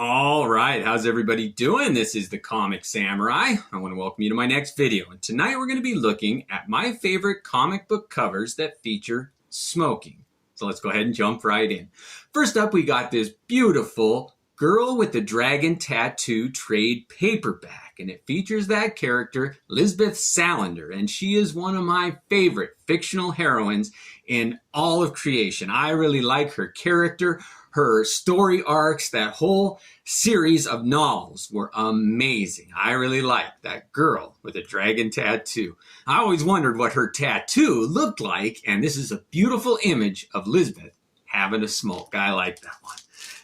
All right, how's everybody doing? This is the Comic Samurai. I want to welcome you to my next video. And tonight we're going to be looking at my favorite comic book covers that feature smoking. So let's go ahead and jump right in. First up, we got this beautiful Girl with the Dragon Tattoo trade paperback. And it features that character, Lisbeth Salander. And she is one of my favorite fictional heroines in all of creation. I really like her character. Her story arcs, that whole series of novels were amazing. I really liked that Girl with a Dragon Tattoo. I always wondered what her tattoo looked like, and this is a beautiful image of Lisbeth having a smoke. I like that one.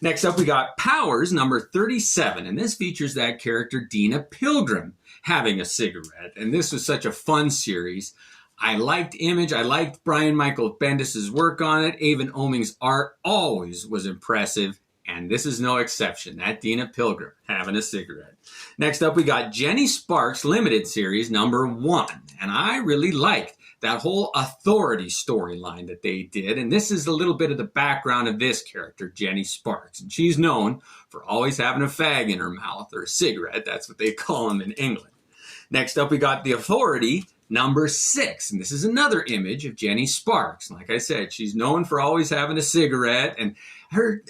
Next up, we got Powers number 37, and this features that character Dina Pilgrim having a cigarette. And this was such a fun series. I liked Image. I liked Brian Michael Bendis' work on it. Avon Oeming's art always was impressive, and this is no exception. That Dina Pilgrim having a cigarette. Next up, we got Jenny Sparks Limited Series number 1, and I really liked that whole authority storyline that they did, and this is a little bit of the background of this character, Jenny Sparks, and she's known for always having a fag in her mouth, or a cigarette. That's what they call them in England. Next up, we got The Authority number 6, and this is another image of Jenny Sparks. Like I said, she's known for always having a cigarette, and her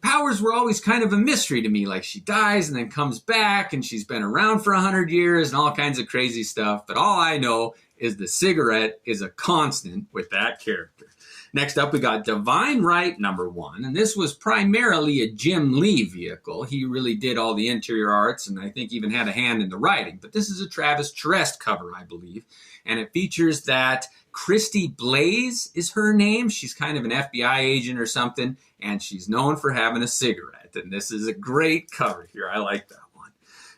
powers were always kind of a mystery to me. Like, she dies and then comes back, and she's been around for 100 years and all kinds of crazy stuff. But all I know is the cigarette is a constant with that character. Next up, we got Divine Right number 1, and this was primarily a Jim Lee vehicle. He really did all the interior arts, and I think even had a hand in the writing. But this is a Travis Charest cover, I believe, and it features that Christy Blaze is her name. She's kind of an FBI agent or something, and she's known for having a cigarette. And this is a great cover here. I like that.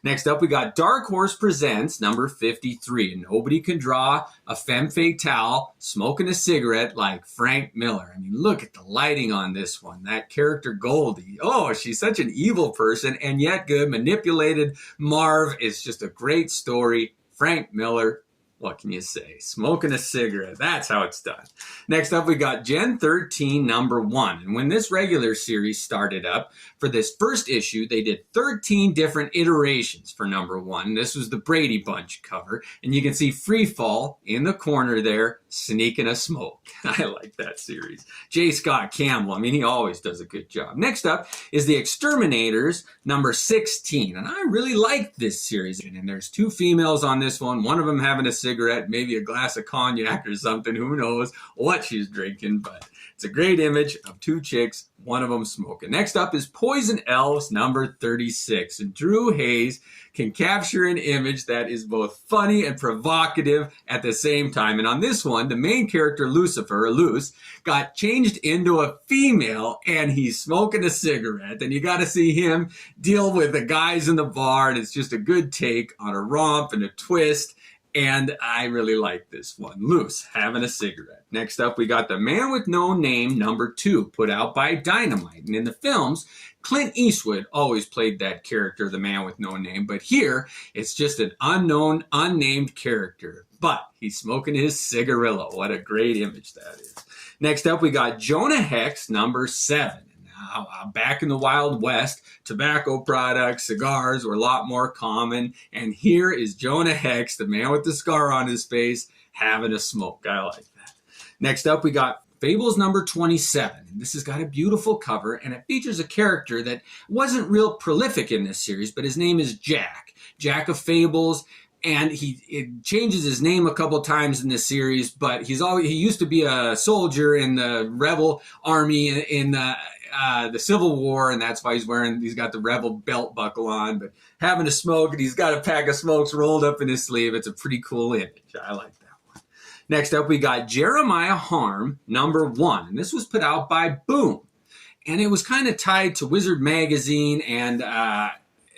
Next up, we got Dark Horse Presents number 53. And nobody can draw a femme fatale smoking a cigarette like Frank Miller. I mean, look at the lighting on this one. That character Goldie. Oh, she's such an evil person and yet good. Manipulated Marv is just a great story. Frank Miller. What can you say? Smoking a cigarette. That's how it's done. Next up, we got Gen 13 number 1. And when this regular series started up, for this first issue, they did 13 different iterations for number 1. This was the Brady Bunch cover. And you can see Freefall in the corner there, sneaking a smoke. I like that series. J. Scott Campbell, I mean, he always does a good job. Next up is The Exterminators number 16. And I really like this series. And there's 2 females on this one. One of them having a cigarette, maybe a glass of cognac or something. Who knows what she's drinking, but it's a great image of 2 chicks, one of them smoking. Next up is Poison Elves number 36. And Drew Hayes can capture an image that is both funny and provocative at the same time. And on this one, the main character, Lucifer, or Luce, got changed into a female, and he's smoking a cigarette. And you got to see him deal with the guys in the bar, and it's just a good take on a romp and a twist. And I really like this one. Luce having a cigarette. Next up, we got The Man with No Name number 2, put out by Dynamite. And in the films, Clint Eastwood always played that character, the man with no name. But here, it's just an unknown, unnamed character. But he's smoking his cigarillo. What a great image that is. Next up, we got Jonah Hex number 7. Now, back in the Wild West, tobacco products, cigars were a lot more common. And here is Jonah Hex, the man with the scar on his face, having a smoke. I like that. Next up, we got Fables number 27. And this has got a beautiful cover, and it features a character that wasn't real prolific in this series, but his name is Jack. Jack of Fables. And he changes his name a couple times in this series, but he used to be a soldier in the rebel army in the Civil War, and that's why he's got the rebel belt buckle on, but having a smoke, and he's got a pack of smokes rolled up in his sleeve. It's a pretty cool image. I like that one. Next up, we got Jeremiah Harm number 1, and this was put out by Boom, and it was kind of tied to Wizard Magazine, and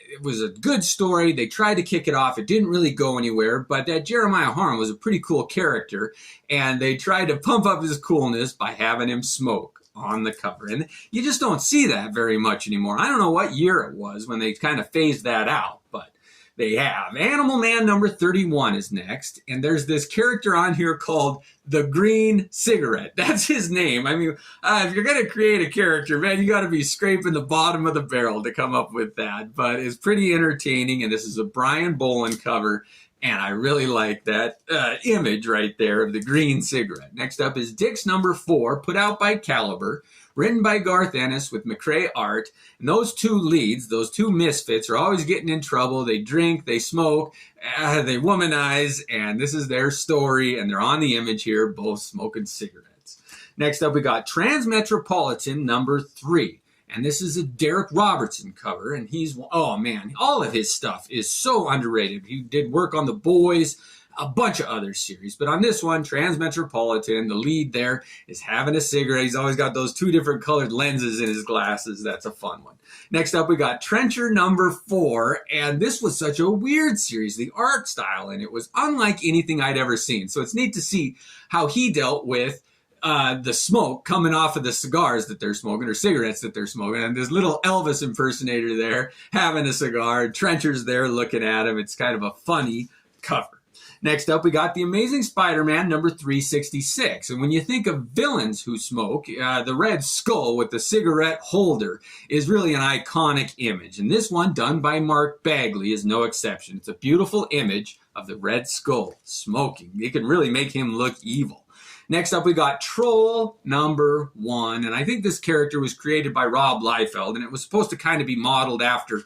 it was a good story. They tried to kick it off. It didn't really go anywhere, but that Jeremiah Harm was a pretty cool character, and they tried to pump up his coolness by having him smoke on the cover. And you just don't see that very much anymore. I don't know what year it was when they kind of phased that out, but they have. Animal Man number 31 is next, and there's this character on here called the Green Cigarette. That's his name. I mean, if you're going to create a character, man, you got to be scraping the bottom of the barrel to come up with that. But it's pretty entertaining, and this is a Brian Boland cover, and I really like that image right there of the Green Cigarette. Next up is Dick's number 4, put out by Caliber, written by Garth Ennis with McCrae art. And those two leads, those two misfits, are always getting in trouble. They drink, they smoke, they womanize, and this is their story, and they're on the image here, both smoking cigarettes. Next up, we got Transmetropolitan number 3. And this is a Derek Robertson cover, and he's, oh man, all of his stuff is so underrated. He did work on The Boys, a bunch of other series. But on this one, Transmetropolitan, the lead there is having a cigarette. He's always got those 2 different colored lenses in his glasses. That's a fun one. Next up, we got Trencher number 4. And this was such a weird series. The art style in it was unlike anything I'd ever seen. So it's neat to see how he dealt with the smoke coming off of the cigars that they're smoking or cigarettes that they're smoking. And this little Elvis impersonator there having a cigar. Trencher's there looking at him. It's kind of a funny cover. Next up, we got The Amazing Spider-Man number 366. And when you think of villains who smoke, the Red Skull with the cigarette holder is really an iconic image. And this one, done by Mark Bagley, is no exception. It's a beautiful image of the Red Skull smoking. You can really make him look evil. Next up, we got Troll number 1. And I think this character was created by Rob Liefeld, and it was supposed to kind of be modeled after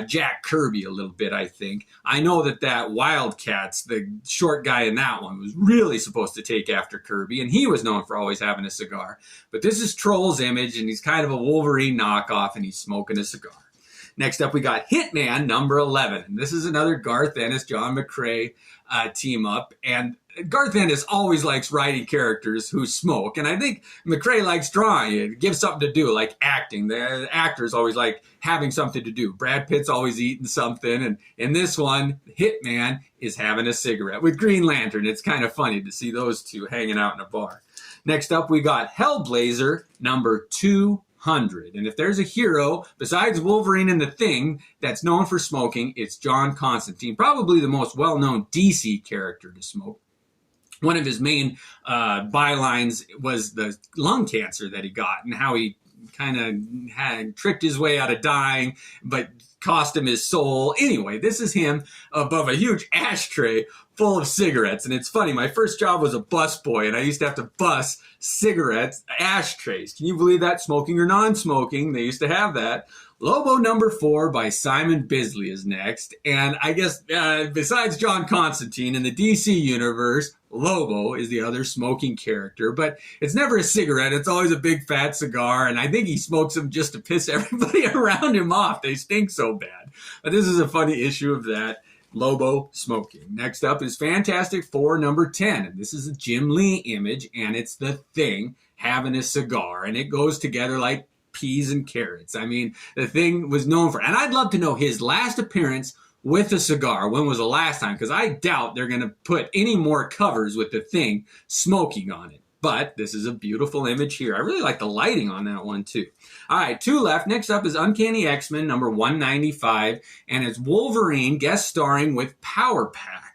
Jack Kirby a little bit, I think. I know that Wildcats, the short guy in that one, was really supposed to take after Kirby, and he was known for always having a cigar. But this is Troll's image, and he's kind of a Wolverine knockoff, and he's smoking a cigar. Next up, we got Hitman number 11. And this is another Garth Ennis, John McCrae team up. And Garth Ennis always likes writing characters who smoke. And I think McCrae likes drawing it. It gives something to do, like acting. The actors always like having something to do. Brad Pitt's always eating something. And in this one, Hitman is having a cigarette with Green Lantern. It's kind of funny to see those two hanging out in a bar. Next up, we got Hellblazer number 200. And if there's a hero besides Wolverine and the Thing that's known for smoking, it's John Constantine, probably the most well-known DC character to smoke. One of his main bylines was the lung cancer that he got and how he kind of had tricked his way out of dying, but cost him his soul. Anyway, this is him above a huge ashtray full of cigarettes. And it's funny, my first job was a busboy, and I used to have to bus cigarettes, ashtrays. Can you believe that? Smoking or non-smoking, they used to have that. Lobo number 4 by Simon Bisley is next. And I guess besides John Constantine in the DC universe, Lobo is the other smoking character. But it's never a cigarette. It's always a big fat cigar. And I think he smokes them just to piss everybody around him off. They stink so bad. But this is a funny issue of that. Lobo smoking. Next up is Fantastic Four number 10. And this is a Jim Lee image. And it's the Thing having a cigar. And it goes together like peas and carrots. I mean, the Thing was known for, and I'd love to know his last appearance with a cigar. When was the last time? Because I doubt they're going to put any more covers with the Thing smoking on it. But this is a beautiful image here. I really like the lighting on that one too. All right, 2 left. Next up is Uncanny X-Men number 195, and it's Wolverine guest starring with Power Pack.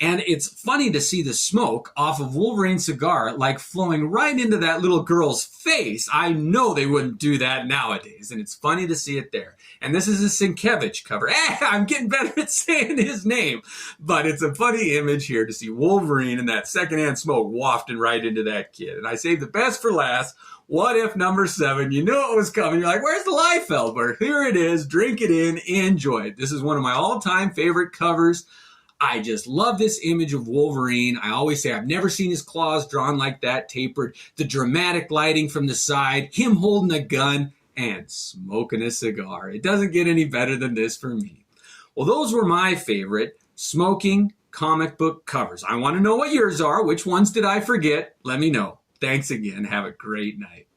And it's funny to see the smoke off of Wolverine's cigar like flowing right into that little girl's face. I know they wouldn't do that nowadays, and it's funny to see it there. And this is a Sienkiewicz cover. I'm getting better at saying his name. But it's a funny image here to see Wolverine and that secondhand smoke wafting right into that kid. And I saved the best for last. What If number 7? You knew it was coming. You're like, where's the Liefeld? Well, here it is. Drink it in. Enjoy it. This is one of my all-time favorite covers. I just love this image of Wolverine. I always say I've never seen his claws drawn like that, tapered. The dramatic lighting from the side, him holding a gun and smoking a cigar. It doesn't get any better than this for me. Well, those were my favorite smoking comic book covers. I want to know what yours are. Which ones did I forget? Let me know. Thanks again. Have a great night.